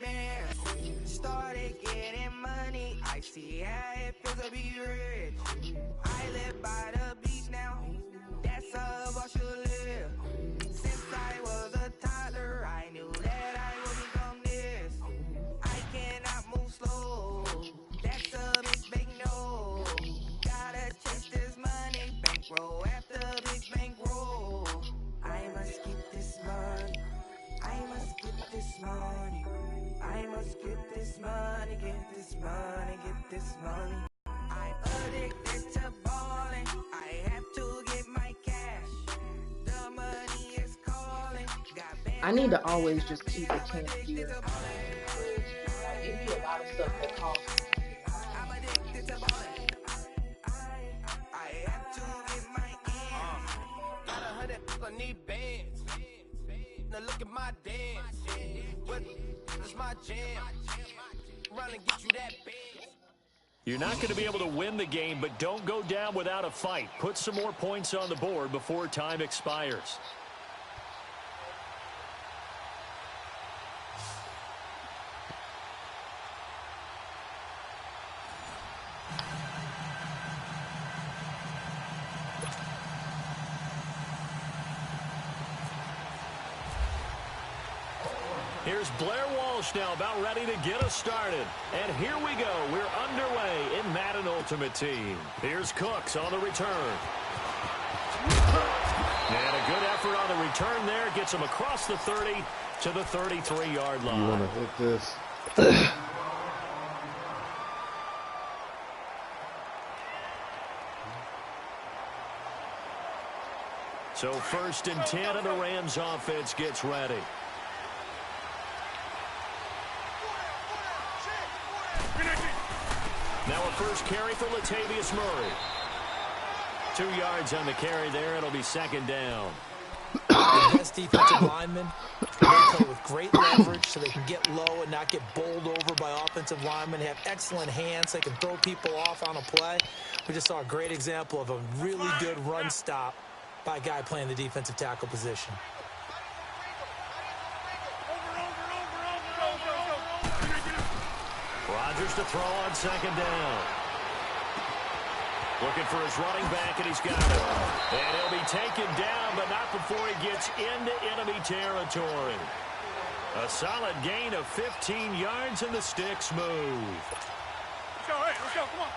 advance. Started getting money, I see how it feels to be rich. I live by the beach now, that's how I should live. Since I was a toddler, I knew that I would become this. I cannot move slow, that's a big no. Gotta chase this money, bankroll after big bankroll. I must get this money, I must get this money, I must get this money, get this money, get this money. I'm addicted to balling, I have to get my cash. The money is calling. I need to always just keep a can of beer. I give you a lot of stuff that costs. I'm addicted to balling. I have to get my ends. Got 100, I need bands. Now look at my dance. What is my jam? Run and get you that band. You're not going to be able to win the game, but don't go down without a fight. Put some more points on the board before time expires. Here's Blair Walsh now about ready to get us started. And here we go. We're underway in Madden Ultimate Team. Here's Cooks on the return. And a good effort on the return there. Gets him across the 30 to the 33-yard line. You want to hit this? So 1st and 10, and the Rams offense gets ready. Now a first carry for Latavius Murray. 2 yards on the carry there. It'll be 2nd down. The best defensive linemen, they play with great leverage so they can get low and not get bowled over by offensive linemen. They have excellent hands. They can throw people off on a play. We just saw a great example of a really good run stop by a guy playing the defensive tackle position. Rodgers to throw on 2nd down. Looking for his running back, and he's got it. And he'll be taken down, but not before he gets into enemy territory. A solid gain of 15 yards, and the sticks move. Let's go, hey, let's go, come on.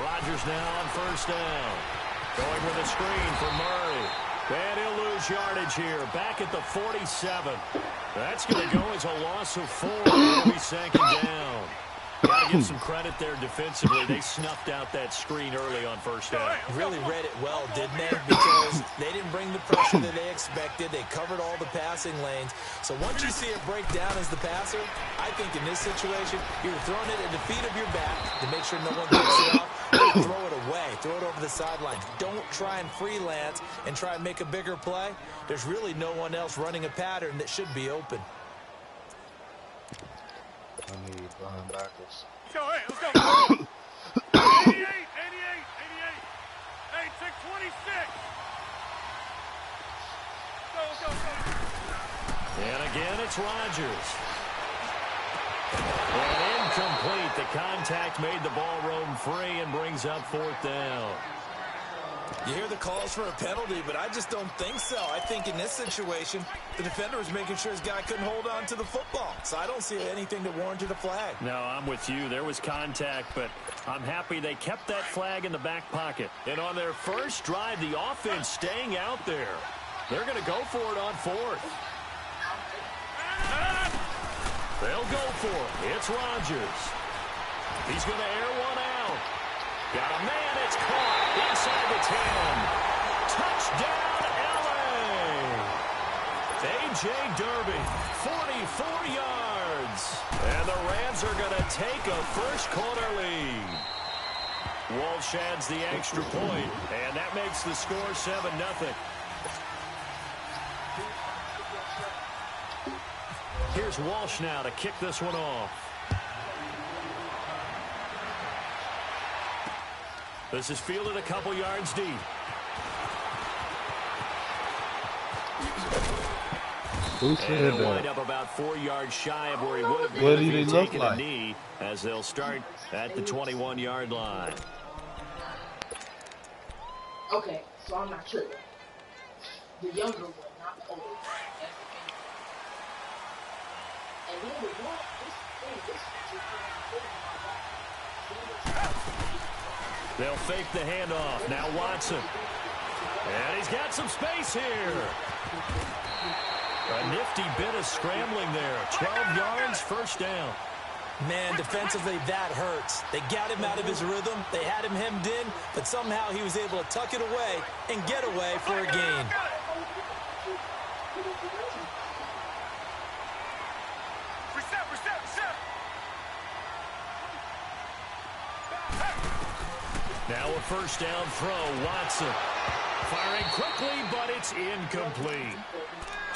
Rodgers now on 1st down. Going with a screen for Murray. And he'll lose yardage here. Back at the 47. That's going to go as a loss of 4. It'll be 2nd down. Got to give some credit there defensively. They snuffed out that screen early on 1st down. Really read it well, didn't they? Because they didn't bring the pressure that they expected. They covered all the passing lanes. So once you see it break down as the passer, I think in this situation, you're throwing it at the feet of your back to make sure no one picks it off. Or throw it away. Throw it over the sidelines. Don't try and freelance and try and make a bigger play. There's really no one else running a pattern that should be open. I need linebackers. Let's go, hey, let's go. 88, 88, 88. Hey, take 26. Go, go, go. And again, it's Rodgers. And incomplete. The contact made the ball roam free and brings up 4th down. You hear the calls for a penalty, but I just don't think so. I think in this situation, the defender was making sure his guy couldn't hold on to the football. So I don't see anything that warranted a flag. No, I'm with you. There was contact, but I'm happy they kept that flag in the back pocket. And on their first drive, the offense staying out there. They're going to go for it on 4th. They'll go for it. It's Rodgers. He's going to air one out. Got a man. It's caught inside the 10. Touchdown, L.A. A.J. Derby, 44 yards. And the Rams are going to take a first-quarter lead. Walsh adds the extra point, and that makes the score 7-0. Here's Walsh now to kick this one off. This is fielded a couple yards deep. Who And said he'll wind that? up about 4 yards shy of where he would have been What if did he he had look taken like? a knee, as they'll start at the 21-yard line. Okay, so I'm not tripping. The younger one, not the older one. That's the thing. And then the one, They'll fake the handoff. Now Watson. And he's got some space here. A nifty bit of scrambling there. 12 yards, first down. Man, defensively, that hurts. They got him out of his rhythm. They had him hemmed in, but somehow he was able to tuck it away and get away for a gain. Now a first down throw. Watson firing quickly, but it's incomplete.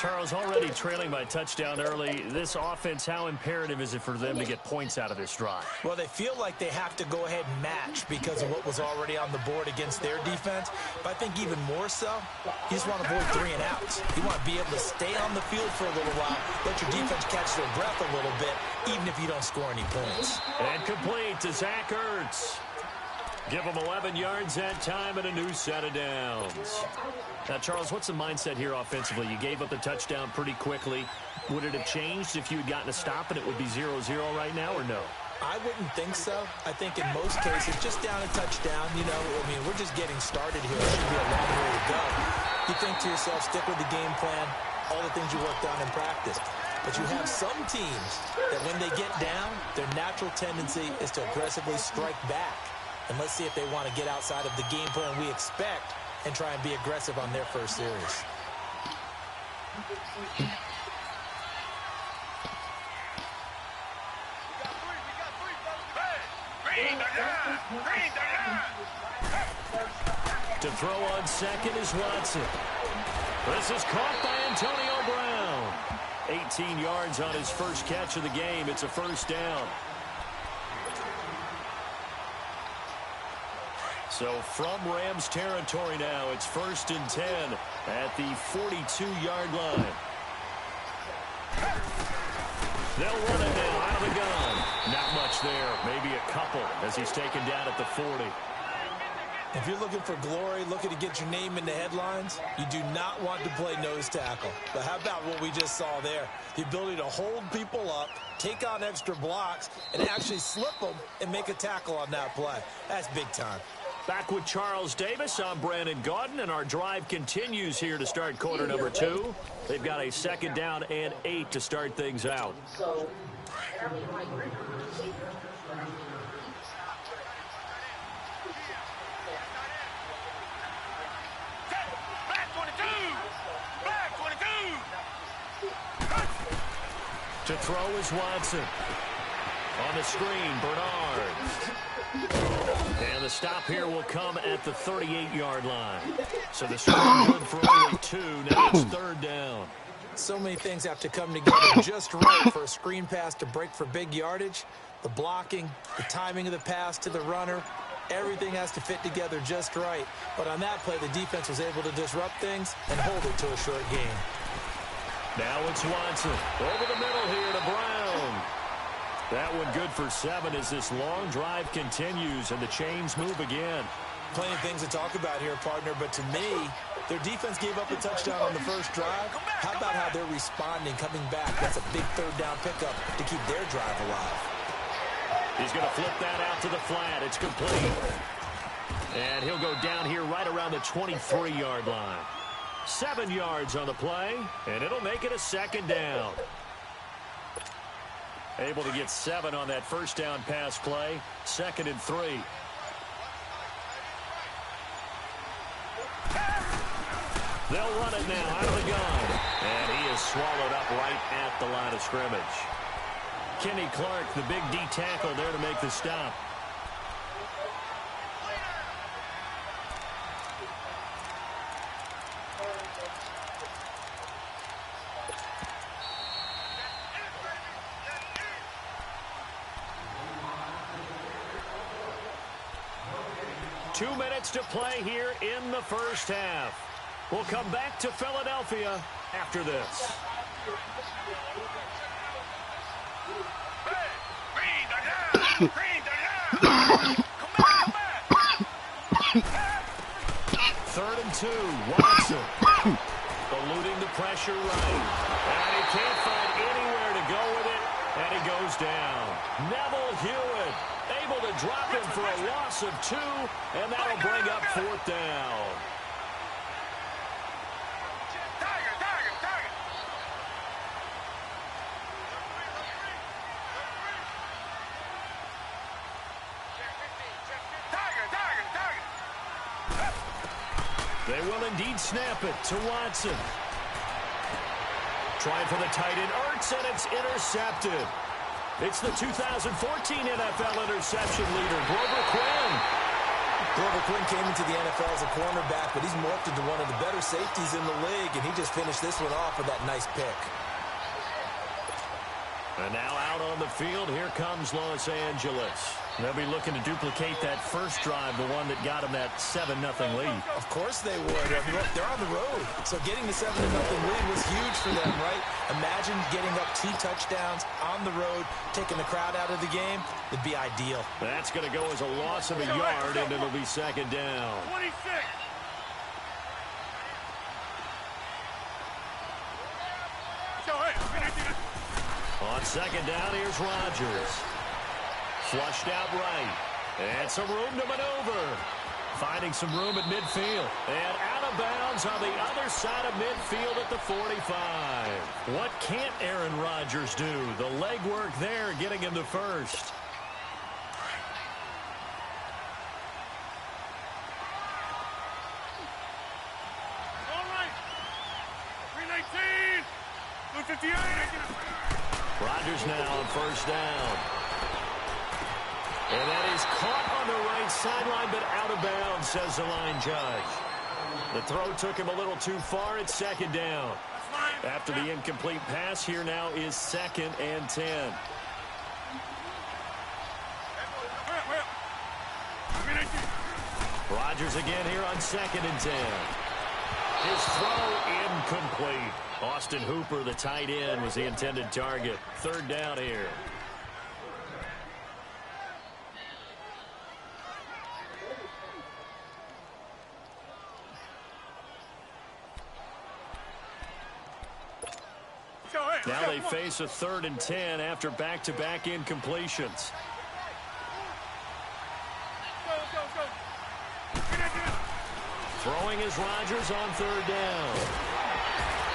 Charles, already trailing by touchdown early. This offense, how imperative is it for them to get points out of this drive? Well, they feel like they have to go ahead and match because of what was already on the board against their defense. But I think even more so, you just want to avoid 3 and outs. You want to be able to stay on the field for a little while, let your defense catch their breath a little bit, even if you don't score any points. And complete to Zach Ertz. Give him 11 yards that time and a new set of downs. Now, Charles, what's the mindset here offensively? You gave up the touchdown pretty quickly. Would it have changed if you had gotten a stop and it would be 0-0 right now, or no? I wouldn't think so. I think in most cases, just down a touchdown, you know, I mean, we're just getting started here. It should be a long way to go. You think to yourself, stick with the game plan, all the things you worked on in practice. But you have some teams that when they get down, their natural tendency is to aggressively strike back. And let's see if they want to get outside of the game plan we expect and try and be aggressive on their first series. To throw on second is Watson. This is caught by Antonio Brown. 18 yards on his first catch of the game. It's a first down. So from Rams territory now, it's 1st and 10 at the 42-yard line. They'll run it now out of the gun. Not much there, maybe a couple as he's taken down at the 40. If you're looking for glory, looking to get your name in the headlines, you do not want to play nose tackle. But how about what we just saw there? The ability to hold people up, take on extra blocks, and actually slip them and make a tackle on that play. That's big time. Back with Charles Davis, I'm Brandon Gaudin, and our drive continues here to start quarter number 2. They've got a 2nd down and 8 to start things out. So, to throw is Watson. On the screen, Bernard. And the stop here will come at the 38-yard line. So the screen good for only 2. Now it's 3rd down. So many things have to come together just right for a screen pass to break for big yardage. The blocking, the timing of the pass to the runner, everything has to fit together just right. But on that play, the defense was able to disrupt things and hold it to a short gain. Now it's Watson. Over the middle here to Brown. That one good for 7 as this long drive continues and the chains move again. Plenty of things to talk about here, partner, but to me, their defense gave up a touchdown on the first drive. How about how they're responding, coming back? That's a big 3rd down pickup to keep their drive alive. He's going to flip that out to the flat. It's complete. And he'll go down here right around the 23-yard line. 7 yards on the play, and it'll make it a 2nd down. Able to get 7 on that first down pass play. 2nd and 3. They'll run it now out of the gun. And he is swallowed up right at the line of scrimmage. Kenny Clark, the big D tackle there to make the stop. 2 minutes to play here in the first half. We'll come back to Philadelphia after this. Third and 2, Watson. Eluding the pressure right. And he can't find anywhere to go with it, and he goes down. Neville Hewitt able to drop him for a loss of 2, and that'll bring up 4th down. They will indeed snap it to Watson. Trying for the tight end, Ertz, and it's intercepted. It's the 2014 NFL interception leader, Grover Quinn. Grover Quinn came into the NFL as a cornerback, but he's morphed into one of the better safeties in the league, and he just finished this one off with that nice pick. And now out on the field, here comes Los Angeles. They'll be looking to duplicate that first drive, the one that got them that 7-0 lead. Of course they would. I mean, look, they're on the road. So getting the 7-0 lead was huge for them, right? Imagine getting up 2 touchdowns on the road, taking the crowd out of the game. It'd be ideal. That's going to go as a loss of a yard, and it'll be 2nd down. 26. On 2nd down, here's Rodgers. Flushed out right. And some room to maneuver. Finding some room at midfield. And out of bounds on the other side of midfield at the 45. What can't Aaron Rodgers do? The legwork there getting him to first. All right. 319. 258. Rodgers now on 1st down. And that is caught on the right sideline, but out of bounds, says the line judge. The throw took him a little too far. It's 2nd down. After the incomplete pass, here now is 2nd and 10. Rodgers again here on 2nd and 10. His throw incomplete. Austin Hooper, the tight end, was the intended target. 3rd down here. Now they face a 3rd and 10 after back-to-back incompletions. Throwing is Rodgers on 3rd down.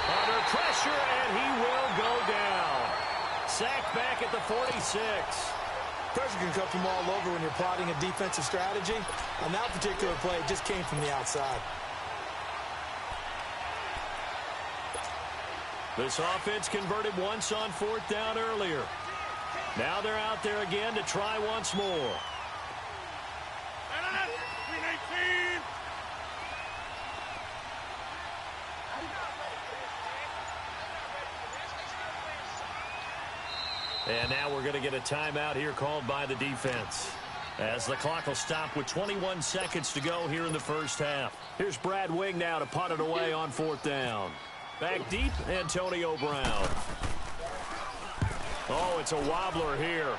Under pressure, and he will go down. Sacked back at the 46. Pressure can come from all over when you're plotting a defensive strategy. On that particular play, it just came from the outside. This offense converted once on 4th down earlier. Now they're out there again to try once more. 319. And now we're going to get a timeout here called by the defense, as the clock will stop with 21 seconds to go here in the first half. Here's Brad Wing now to punt it away on 4th down. Back deep, Antonio Brown. Oh, it's a wobbler here.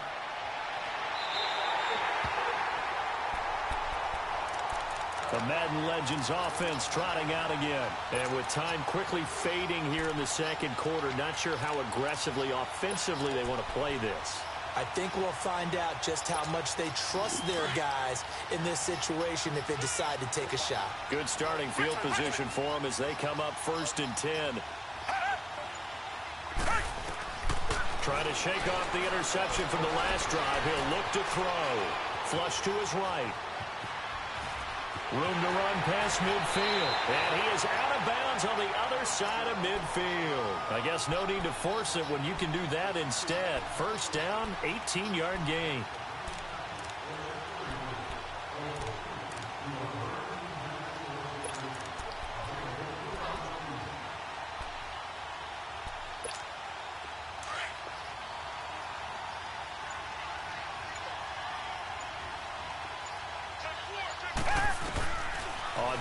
The Madden Legends offense trotting out again. And with time quickly fading here in the 2nd quarter, not sure how aggressively, offensively they want to play this. I think we'll find out just how much they trust their guys in this situation if they decide to take a shot. Good starting field position for them as they come up 1st and 10. Trying to shake off the interception from the last drive. He'll look to throw. Flush to his right. Room to run past midfield. And he is out of bounds on the other side of midfield. I guess no need to force it when you can do that instead. 1st down, 18-yard gain.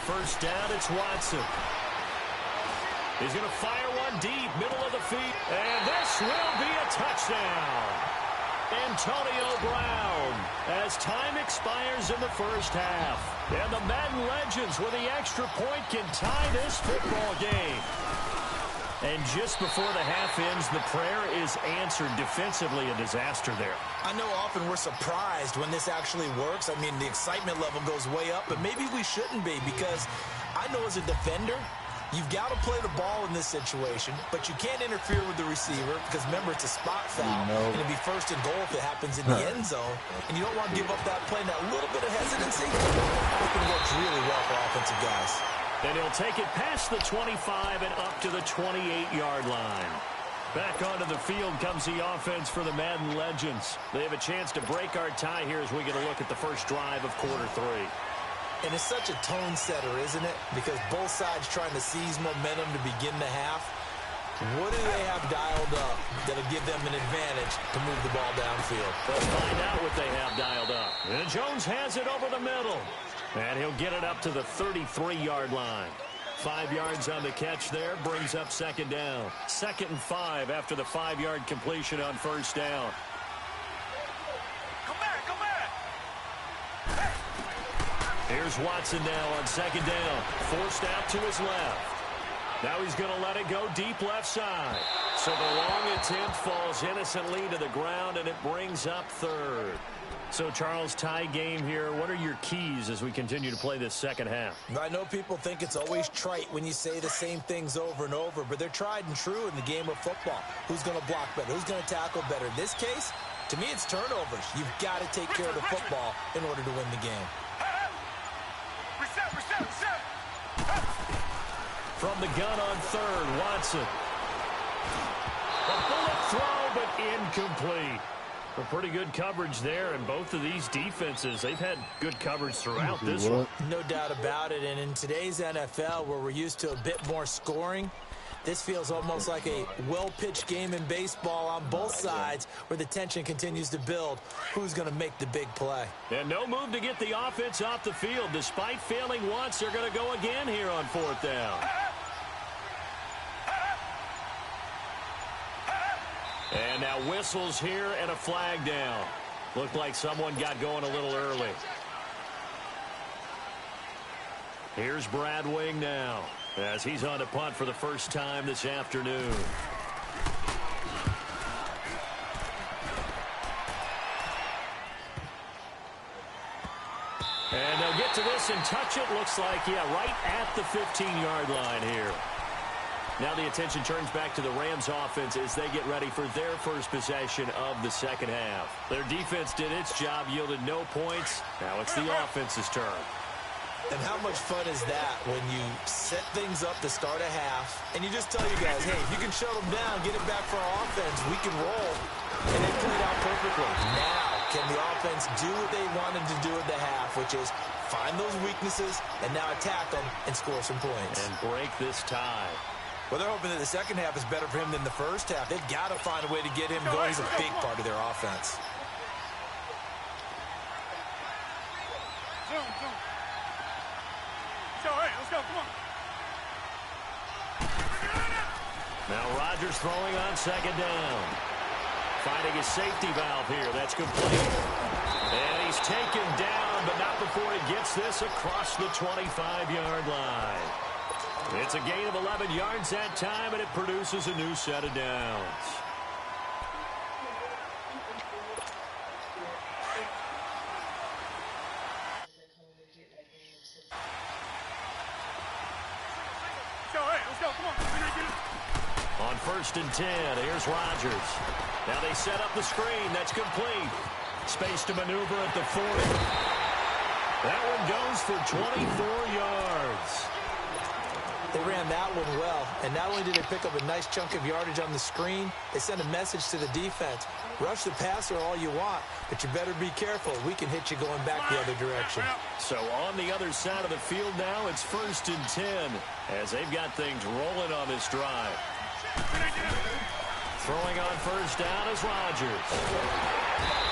first down, it's Watson. He's going to fire one deep, middle of the feet, and this will be a touchdown. Antonio Brown, as time expires in the first half. And the Madden legends with the extra point can tie this football game. And just before the half ends, the prayer is answered. Defensively, a disaster there. I know often we're surprised when this actually works. I mean, the excitement level goes way up, but maybe we shouldn't be, because I know as a defender, you've got to play the ball in this situation, but you can't interfere with the receiver because, remember, it's a spot foul. And it'll be first and goal if it happens in the end zone. And you don't want to give up that play. And that little bit of hesitancy, it works really well for offensive guys. And he'll take it past the 25 and up to the 28-yard line. Back onto the field comes the offense for the Madden legends. They have a chance to break our tie here as we get a look at the first drive of quarter 3. And it's such a tone setter, isn't it? Because both sides trying to seize momentum to begin the half. What do they have dialed up that'll give them an advantage to move the ball downfield? Let's find out what they have dialed up. And Jones has it over the middle. And he'll get it up to the 33-yard line. 5 yards on the catch there, brings up second down. 2nd and 5 after the 5-yard completion on first down. Come back, come back. Here's Watson now on second down. Forced out to his left. Now he's going to let it go deep left side. So the long attempt falls innocently to the ground, and it brings up third. So, Charles, tie game here. What are your keys as we continue to play this second half? I know people think it's always trite when you say the same things over and over, but they're tried and true in the game of football. Who's going to block better? Who's going to tackle better? In this case, to me, it's turnovers. You've got to take care of the football in order to win the game. Reset, reset, reset. From the gun on third, Watson. A bullet throw, but incomplete. A pretty good coverage there, and both of these defenses, they've had good coverage throughout this one. No doubt about it, and in today's NFL, where we're used to a bit more scoring, this feels almost like a well-pitched game in baseball on both sides where the tension continues to build. Who's going to make the big play? And no move to get the offense off the field. Despite failing once, they're going to go again here on fourth down. And now whistles here and a flag down. Looked like someone got going a little early. Here's Brad Wing now, as he's on to punt for the first time this afternoon. And they'll get to this and touch it. Looks like, yeah, right at the 15-yard line here. Now the attention turns back to the Rams offense as they get ready for their first possession of the second half. Their defense did its job, yielded no points. Now it's the offense's turn. And how much fun is that when you set things up to start a half and you just tell your guys, hey, if you can shut them down, get it back for our offense, we can roll. And they played out perfectly. Now, can the offense do what they wanted to do at the half, which is find those weaknesses and now attack them and score some points. And break this tie. Well, they're hoping that the second half is better for him than the first half. They've got to find a way to get him going. He's a big part of their offense. Zoom, zoom. All right, let's go, come on. Now Rodgers throwing on second down. Finding his safety valve here. That's complete. And he's taken down, but not before he gets this across the 25-yard line. It's a gain of 11 yards that time, and it produces a new set of downs. All right, let's go, come on. On 1st and 10, here's Rodgers. Now they set up the screen. That's complete. Space to maneuver at the 40. That one goes for 24 yards. They ran that one well, and not only did they pick up a nice chunk of yardage on the screen, they sent a message to the defense. Rush the passer all you want, but you better be careful. We can hit you going back the other direction. So on the other side of the field now, it's 1st and 10, as they've got things rolling on this drive. Throwing on first down is Rodgers.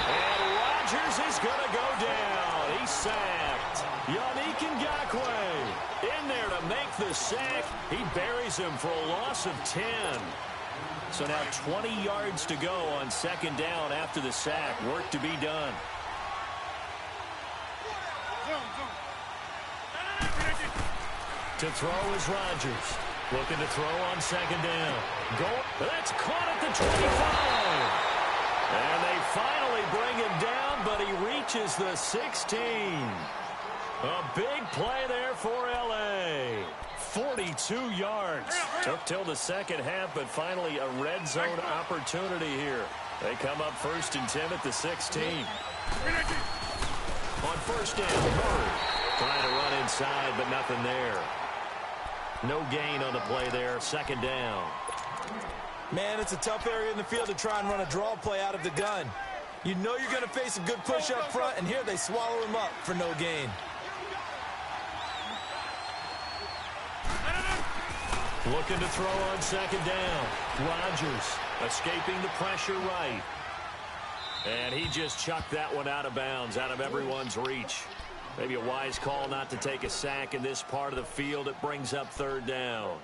And Rodgers is going to go down. He's sacked. Yannick Ngakoue in there to make the sack. He buries him for a loss of 10. So now 20 yards to go on second down after the sack. Work to be done. To throw is Rodgers. Looking to throw on second down. That's caught at the 25. And they finally bring him down, but he reaches the 16. A big play there for L.A. 42 yards. Took till the second half, but finally a red zone opportunity here. They come up 1st and 10 at the 16. On first down, Murray trying to run inside, but nothing there. No gain on the play there. Second down. Man, it's a tough area in the field to try and run a draw play out of the gun. You know you're going to face a good push up front, and here they swallow him up for no gain. Looking to throw on second down. Rodgers escaping the pressure right. And he just chucked that one out of bounds, out of everyone's reach. Maybe a wise call not to take a sack in this part of the field. It brings up third down.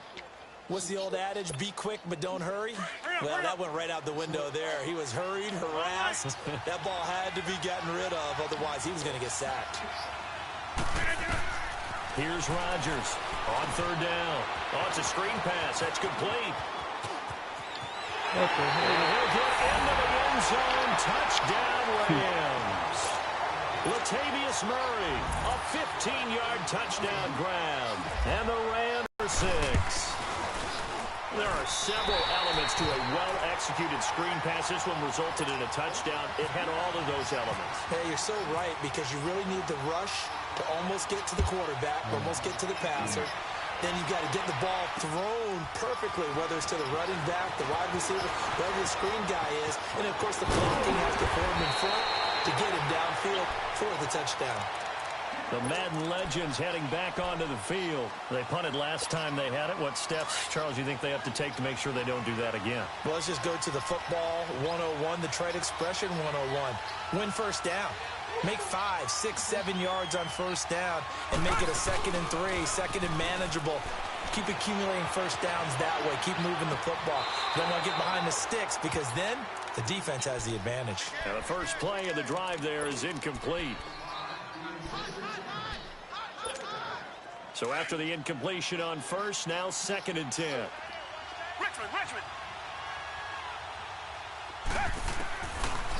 What's the old adage? Be quick, but don't hurry? Well, that went right out the window there. He was hurried, harassed. That ball had to be gotten rid of. Otherwise, he was going to get sacked. Here's Rodgers on third down. Oh, it's a screen pass. That's complete. And he'll get into the end zone. Touchdown, Rams. Latavius Murray, a 15-yard touchdown grab. And the Rams are 6. There are several elements to a well-executed screen pass. This one resulted in a touchdown. It had all of those elements. Hey, you're so right, because you really need the rush to almost get to the quarterback, almost get to the passer. Then you've got to get the ball thrown perfectly, whether it's to the running back, the wide receiver, whoever the screen guy is. And, of course, the blocking has to form in front to get him downfield for the touchdown. The Madden legends heading back onto the field. They punted last time they had it. What steps, Charles, you think they have to take to make sure they don't do that again? Well, let's just go to the football 101, the trade expression 101. Win first down. Make 5, 6, 7 yards on first down and make it a 2nd and 3, 2nd and manageable. Keep accumulating first downs that way. Keep moving the football. You don't want to get behind the sticks, because then the defense has the advantage. Now the first play of the drive there is incomplete. So after the incompletion on first, now 2nd and 10. Richmond.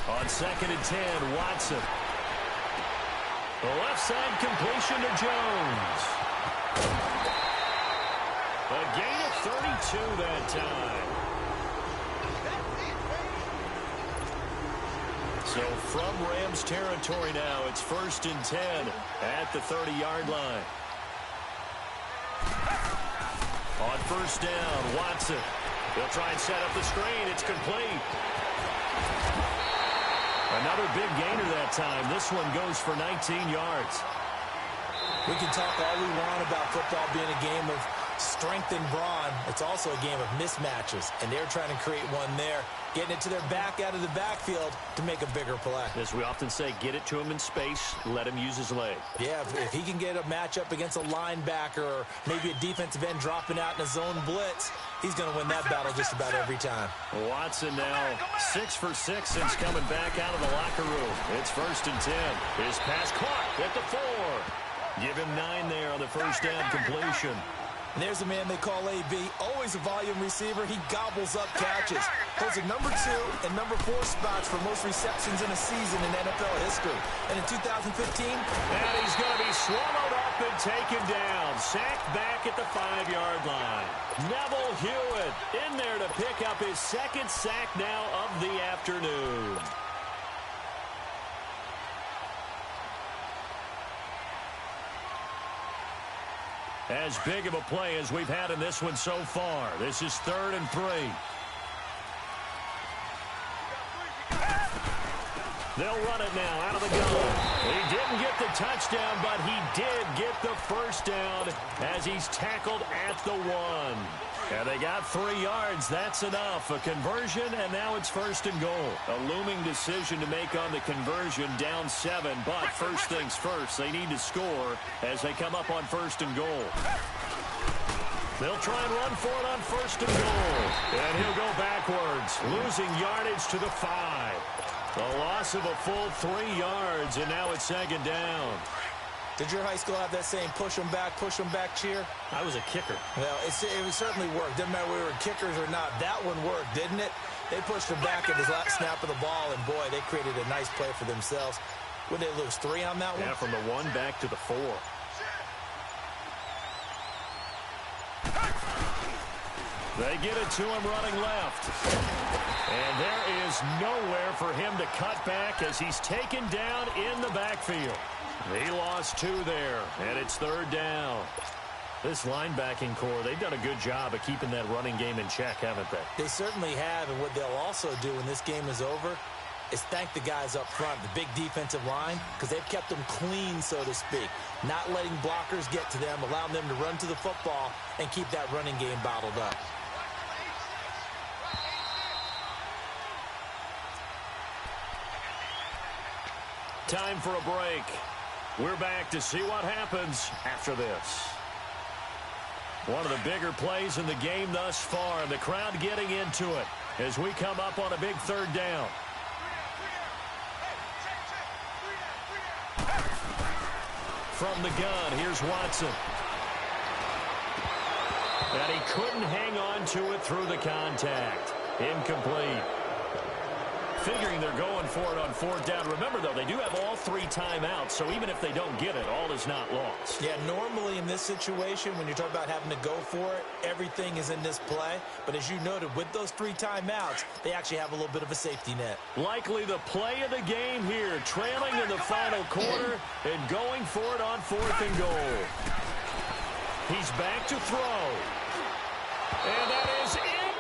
On 2nd and 10, Watson. The left side completion to Jones. A gain of 32 that time. So from Rams territory now, it's 1st and 10 at the 30-yard line. On first down, Watson. He'll try and set up the screen. It's complete. Another big gainer that time. This one goes for 19 yards. We can talk all we want about football being a game of strength and brawn. It's also a game of mismatches, and they're trying to create one there, getting it to their back out of the backfield to make a bigger play. As we often say, get it to him in space, let him use his leg. Yeah, if he can get a matchup against a linebacker or maybe a defensive end dropping out in a zone blitz, he's going to win that battle just about every time. Watson now 6 for 6 since coming back out of the locker room. It's 1st and 10. His pass caught at the 4. Give him 9 there on the first down completion. And there's a man they call AB, always a volume receiver. He gobbles up catches. Holds a number 2 and number 4 spots for most receptions in a season in NFL history. And in 2015, and he's going to be swallowed up and taken down. Sacked back at the 5-yard line. Neville Hewitt in there to pick up his 2nd sack now of the afternoon. As big of a play as we've had in this one so far. This is 3rd and 3. They'll run it now out of the gun. He didn't get the touchdown, but he did get the first down as he's tackled at the 1. And they got 3 yards. That's enough. A conversion, and now it's 1st and goal. A looming decision to make on the conversion, down 7. But first things first, they need to score as they come up on 1st and goal. They'll try and run for it on 1st and goal. And he'll go backwards, losing yardage to the 5. A loss of a full 3 yards, and now it's 2nd down. Did your high school have that saying, push them back cheer? I was a kicker. Well, it certainly worked. Didn't matter whether we were kickers or not. That one worked, didn't it? They pushed him back at his last snap of the ball, and, boy, they created a nice play for themselves. Would they lose 3 on that one? Yeah, from the 1 back to the 4. They get it to him running left. And there is nowhere for him to cut back as he's taken down in the backfield. He lost 2 there, and it's 3rd down. This linebacking core, they've done a good job of keeping that running game in check, haven't they? They certainly have, and what they'll also do when this game is over is thank the guys up front, the big defensive line, because they've kept them clean, so to speak. Not letting blockers get to them, allowing them to run to the football and keep that running game bottled up. Time for a break. We're back to see what happens after this. One of the bigger plays in the game thus far, and the crowd getting into it as we come up on a big 3rd down. From the gun, here's Watson. And he couldn't hang on to it through the contact. Incomplete. Figuring they're going for it on 4th down. Remember, though, they do have all 3 timeouts, so even if they don't get it, all is not lost. Yeah, normally in this situation, when you're talking about having to go for it, everything is in this play. But as you noted, with those 3 timeouts, they actually have a little bit of a safety net. Likely the play of the game here, trailing in the final quarter and going for it on 4th and goal. He's back to throw. And that is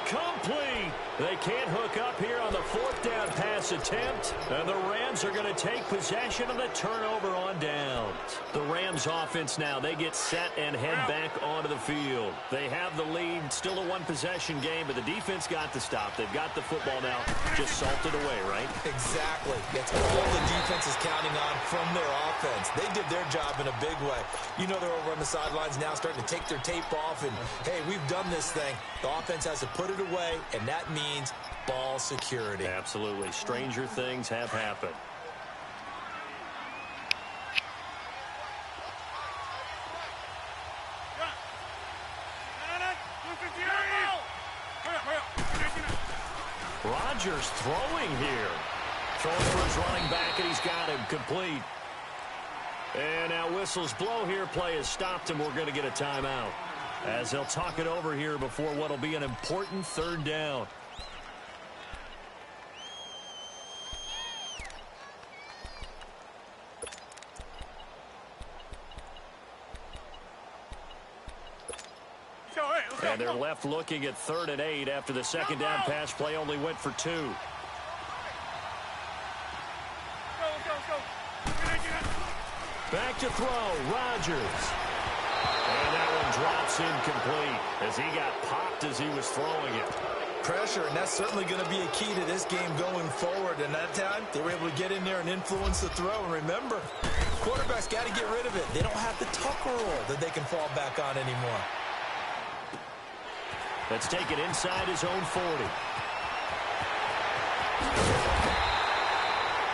incomplete. They can't hook up here on the 4th down pass attempt. And the Rams are going to take possession of the turnover on downs. The Rams offense now, they get set and head back onto the field. They have the lead, still a 1-possession game, but the defense got the stop. They've got the football now, just salted away, right? Exactly. That's all the defense is counting on from their offense. They did their job in a big way. You know, they're over on the sidelines now starting to take their tape off, and, hey, we've done this thing. The offense has to put it away, and that means ball security. Absolutely. Stranger things have happened. Rodgers throwing here. Throwing for his running back, and he's got him complete. And now whistles blow here. Play has stopped, and we're going to get a timeout as they'll talk it over here before what will be an important 3rd down. And they're left looking at 3rd and 8 after the 2nd down pass play only went for 2. Back to throw, Rodgers. And that one drops incomplete as he got popped as he was throwing it. Pressure, and that's certainly going to be a key to this game going forward. And that time, they were able to get in there and influence the throw. And remember, quarterbacks got to get rid of it. They don't have the tucker roll that they can fall back on anymore. Let's take it inside his own 40.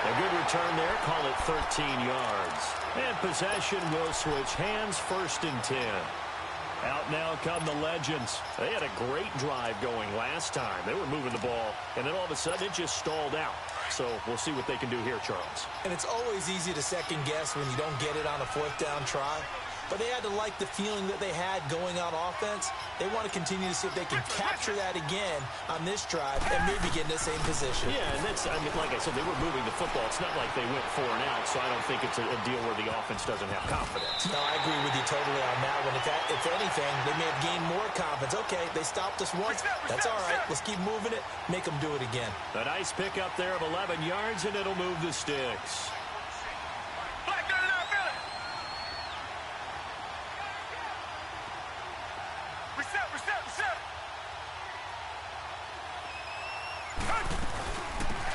A good return there. Call it 13 yards. And possession will switch hands, 1st and 10. Out now come the Legends. They had a great drive going last time. They were moving the ball, and then all of a sudden it just stalled out. So we'll see what they can do here, Charles. And it's always easy to second guess when you don't get it on a 4th down try. but they had to like the feeling that they had going on offense. They want to continue to see if they can capture that again on this drive and maybe get in the same position. Yeah, and that's, I mean, like I said, they were moving the football. It's not like they went 4 and out, so I don't think it's a deal where the offense doesn't have confidence. No, I agree with you totally on that one. If anything, they may have gained more confidence. Okay, they stopped us once. That's all right. Let's keep moving it. Make them do it again. A nice pickup there of 11 yards, and it'll move the sticks.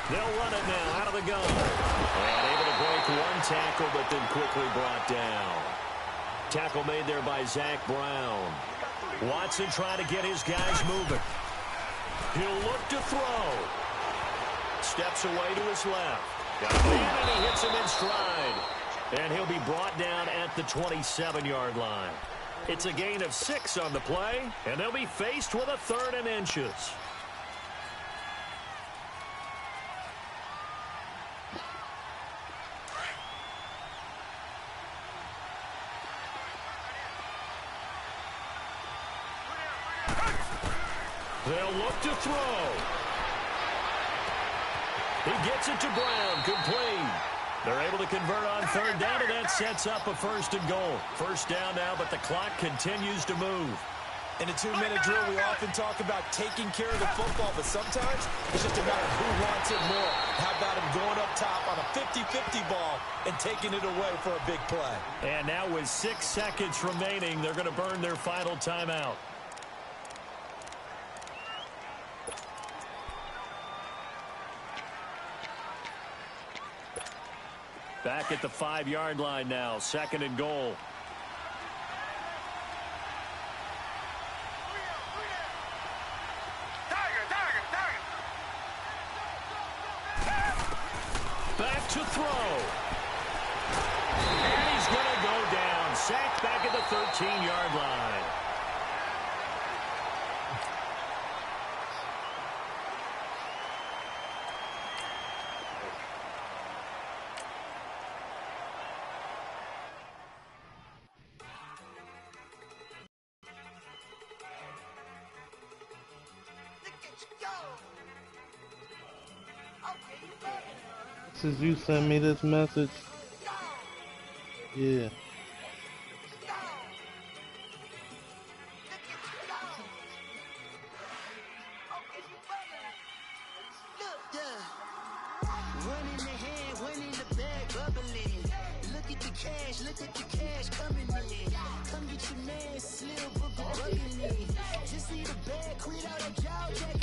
They'll run it now out of the gun. And able to break one tackle, but then quickly brought down. Tackle made there by Zach Brown. Watson trying to get his guys moving. He'll look to throw. Steps away to his left. Got a man, and he hits him in stride. And he'll be brought down at the 27-yard line. It's a gain of 6 on the play, and they'll be faced with a 3rd and inches. They'll look to throw. He gets it to Brown, complete. They're able to convert on 3rd down, and that sets up a 1st and goal. 1st down now, but the clock continues to move. In a 2-minute drill, we often talk about taking care of the football, but sometimes it's just a matter of who wants it more. How about him going up top on a 50-50 ball and taking it away for a big play? And now with 6 seconds remaining, they're going to burn their final timeout. Back at the 5-yard line now, 2nd and goal. Back to throw. And he's going to go down. Sacked back at the 13-yard line. Since you sent me this message, yeah. Just see the bag, quit out a jaw,